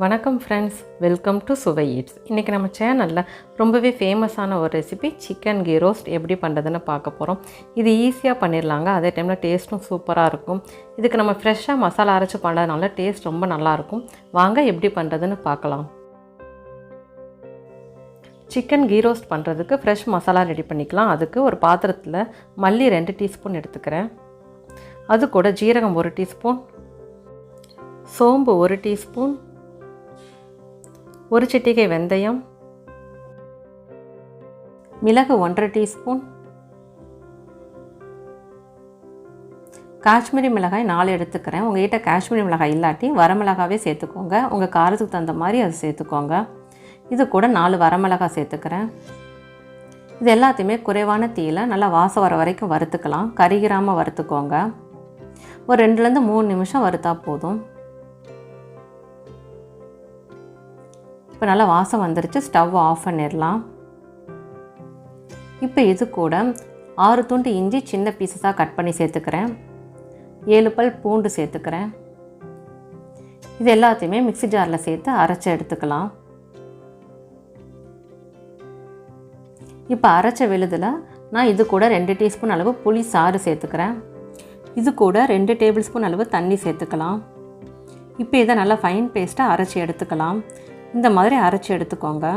வணக்கம் friends, welcome to சுவை eats. இன்றைக்கி நம்ம சேனலில் ரொம்பவே ஃபேமஸான ஒரு ரெசிபி சிக்கன் கீ ரோஸ்ட் எப்படி பண்ணுறதுன்னு பார்க்க போகிறோம். இது ஈஸியாக பண்ணிடலாங்க, அதே டைமில் டேஸ்ட்டும் சூப்பராக இருக்கும். இதுக்கு நம்ம ஃப்ரெஷ்ஷாக மசாலா அரைச்சி பண்ணுறதுனால டேஸ்ட் ரொம்ப நல்லாயிருக்கும். வாங்க எப்படி பண்ணுறதுன்னு பார்க்கலாம். சிக்கன் கீ ரோஸ்ட் பண்ணுறதுக்கு ஃப்ரெஷ் மசாலா ரெடி பண்ணிக்கலாம். அதுக்கு ஒரு பாத்திரத்தில் மல்லி 2 டீஸ்பூன் எடுத்துக்கிறேன். அது கூட ஜீரகம் 1 டீஸ்பூன், சோம்பு 1 டீஸ்பூன், 1 சிட்டிகை வெந்தயம், மிளகு 1/2 டீஸ்பூன், காஷ்மீரி மிளகாய் 4 எடுத்துக்கிறேன். உங்கள்கிட்ட காஷ்மீரி மிளகாய் இல்லாட்டி வரமிளகாவே சேர்த்துக்கோங்க. உங்கள் காரத்துக்கு தகுந்த மாதிரி அதை சேர்த்துக்கோங்க. இது கூட 4 வரமிளகாய் சேர்த்துக்கிறேன். இது எல்லாத்தையுமே குறைவான தீயில் நல்லா வாசம் வர வரைக்கும் வறுத்துக்கலாம். கரிகிராமல் வறுத்துக்கோங்க. ஒரு 2லேருந்து 3 நிமிஷம் வறுத்தா போதும். இப்போ நல்லா வாசம் வந்துருச்சு. ஸ்டவ் ஆஃப் பண்ணிடலாம். இப்போ இது கூட 6 துண்டு இஞ்சி சின்ன பீஸஸாக கட் பண்ணி சேர்த்துக்கிறேன். 7 பல் பூண்டு சேர்த்துக்கிறேன். இது எல்லாத்தையுமே மிக்ஸி ஜாரில் சேர்த்து அரைச்சி எடுத்துக்கலாம். இப்போ அரைச்ச விழுதில் நான் இது கூட 2 டீஸ்பூன் அளவு புளி சாறு சேர்த்துக்கிறேன். இது கூட 2 டேபிள் ஸ்பூன் அளவு தண்ணி சேர்த்துக்கலாம். இப்போ இதை நல்லா ஃபைன் பேஸ்ட்டாக அரைச்சி எடுத்துக்கலாம். இந்த மாதிரி அரைச்சி எடுத்துக்கோங்க.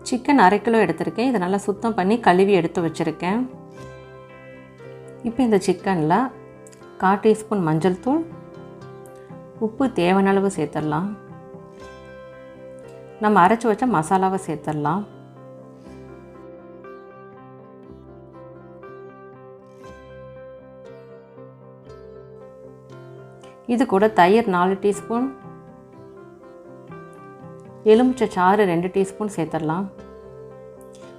சிக்கன் 1/2 கிலோ எடுத்திருக்கேன். இதை நல்லா சுத்தம் பண்ணி கழுவி எடுத்து வச்சுருக்கேன். இப்போ இந்த சிக்கனில் 1/4 டீஸ்பூன் மஞ்சள் தூள், உப்பு தேவையான அளவு சேர்த்துடலாம். நம்ம அரைச்சி வச்ச மசாலாவை சேர்த்துடலாம். இது கூட தயிர் 4 டீஸ்பூன், எலுமிச்சை சாறு 2 டீஸ்பூன் சேர்த்துடலாம்.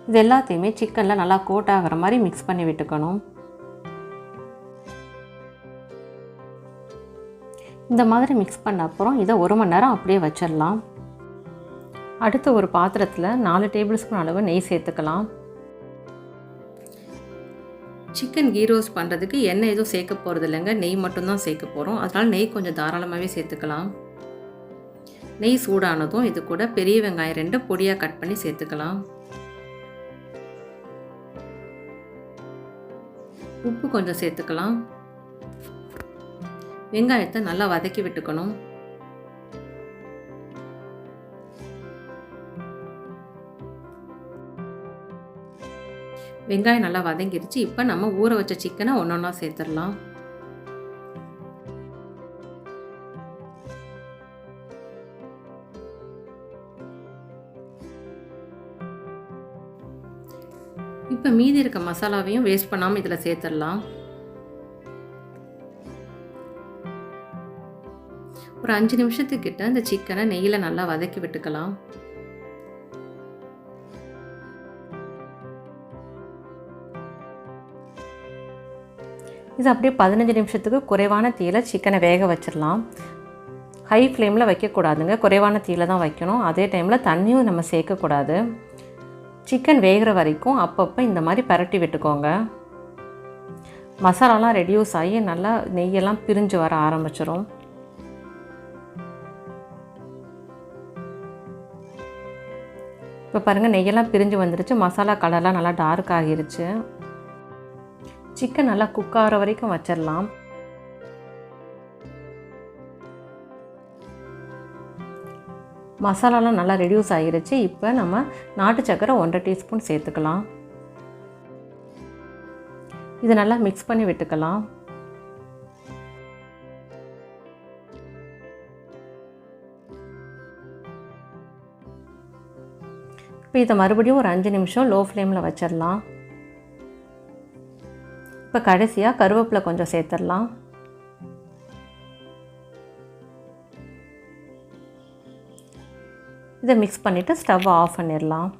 இது எல்லாத்தையுமே சிக்கனில் நல்லா கோட் ஆகிற மாதிரி மிக்ஸ் பண்ணி விட்டுக்கணும். இந்த மாதிரி மிக்ஸ் பண்ண அப்புறம் இதை 1 மணி நேரம் அப்படியே வச்சிடலாம். அடுத்து ஒரு பாத்திரத்தில் 4 டேபிள் ஸ்பூன் அளவு நெய் சேர்த்துக்கலாம். சிக்கன் கீ ரோஸ்ட் பண்ணுறதுக்கு எண்ணெய் எதுவும் சேர்க்க போகிறது இல்லைங்க, நெய் மட்டும்தான் சேர்க்க போகிறோம். அதனால் நெய் கொஞ்சம் தாராளமாகவே சேர்த்துக்கலாம். நெய் சூடானதும் இது கூட பெரிய வெங்காயம் 2 பொடியாக கட் பண்ணி சேர்த்துக்கலாம். உப்பு கொஞ்சம் சேர்த்துக்கலாம். வெங்காயத்தை நல்லா வதக்கி விட்டுக்கணும். வெங்காயம் நல்லா வதங்கிருச்சு. இப்போ நம்ம ஊற வச்ச சிக்கனை ஒன்றொன்னா சேர்த்துடலாம். இப்போ மீதி இருக்க மசாலாவையும் வேஸ்ட் பண்ணாமல் இதில் சேர்த்துடலாம். ஒரு 5 நிமிஷத்துக்கிட்ட இந்த சிக்கனை நெய்யில் நல்லா வதக்கி விட்டுக்கலாம். இது அப்படியே 15 நிமிஷத்துக்கு குறைவான தீயில் சிக்கனை வேக வச்சிடலாம். ஹை ஃப்ளேமில் வைக்கக்கூடாதுங்க, குறைவான தீயில் தான் வைக்கணும். அதே டைமில் தண்ணியும் நம்ம சேர்க்கக்கூடாது. சிக்கன் வேகிற வரைக்கும் அப்பப்போ இந்த மாதிரி பரட்டி விட்டுக்கோங்க. மசாலாலாம் ரெடியூஸ் ஆகி நல்லா நெய்யெல்லாம் பிரிஞ்சு வர ஆரம்பிச்சிடும். இப்போ பாருங்கள், நெய்யெல்லாம் பிரிஞ்சு வந்துருச்சு. மசாலா கலர்லாம் நல்லா டார்க் ஆகிருச்சு. சிக்கன் நல்லா குக் ஆகிற வரைக்கும் வச்சிடலாம். மசாலாலாம் நல்லா ரெடியூஸ் ஆகிருச்சு. இப்போ நம்ம நாட்டு சக்கரை 1/2 டீஸ்பூன் சேர்த்துக்கலாம். இது நல்லா மிக்ஸ் பண்ணி விட்டுக்கலாம். இப்போ இதை மறுபடியும் ஒரு 5 நிமிஷம் லோ ஃப்ளேமில் வச்சிடலாம். இப்போ கடைசியாக கருவேப்பிலை கொஞ்சம் சேர்த்துடலாம். இதை மிக்ஸ் பண்ணிவிட்டு ஸ்டவ் ஆஃப் பண்ணிடலாம்.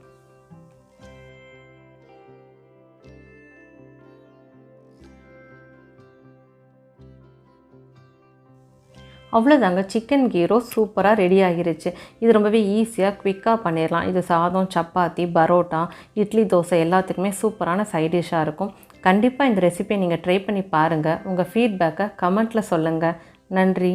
அவ்வளோதாங்க, சிக்கன் கீ ரோஸ்ட் சூப்பராக ரெடி ஆகிருச்சு. இது ரொம்பவே ஈஸியாக குவிக்காக பண்ணிடலாம். இது சாதம், சப்பாத்தி, பரோட்டா, இட்லி, தோசை எல்லாத்துக்குமே சூப்பரான சைட் டிஷ்ஷாக இருக்கும். கண்டிப்பாக இந்த ரெசிபியை நீங்கள் ட்ரை பண்ணி பாருங்கள். உங்கள் ஃபீட்பேக்கை கமெண்ட்டில் சொல்லுங்கள். நன்றி.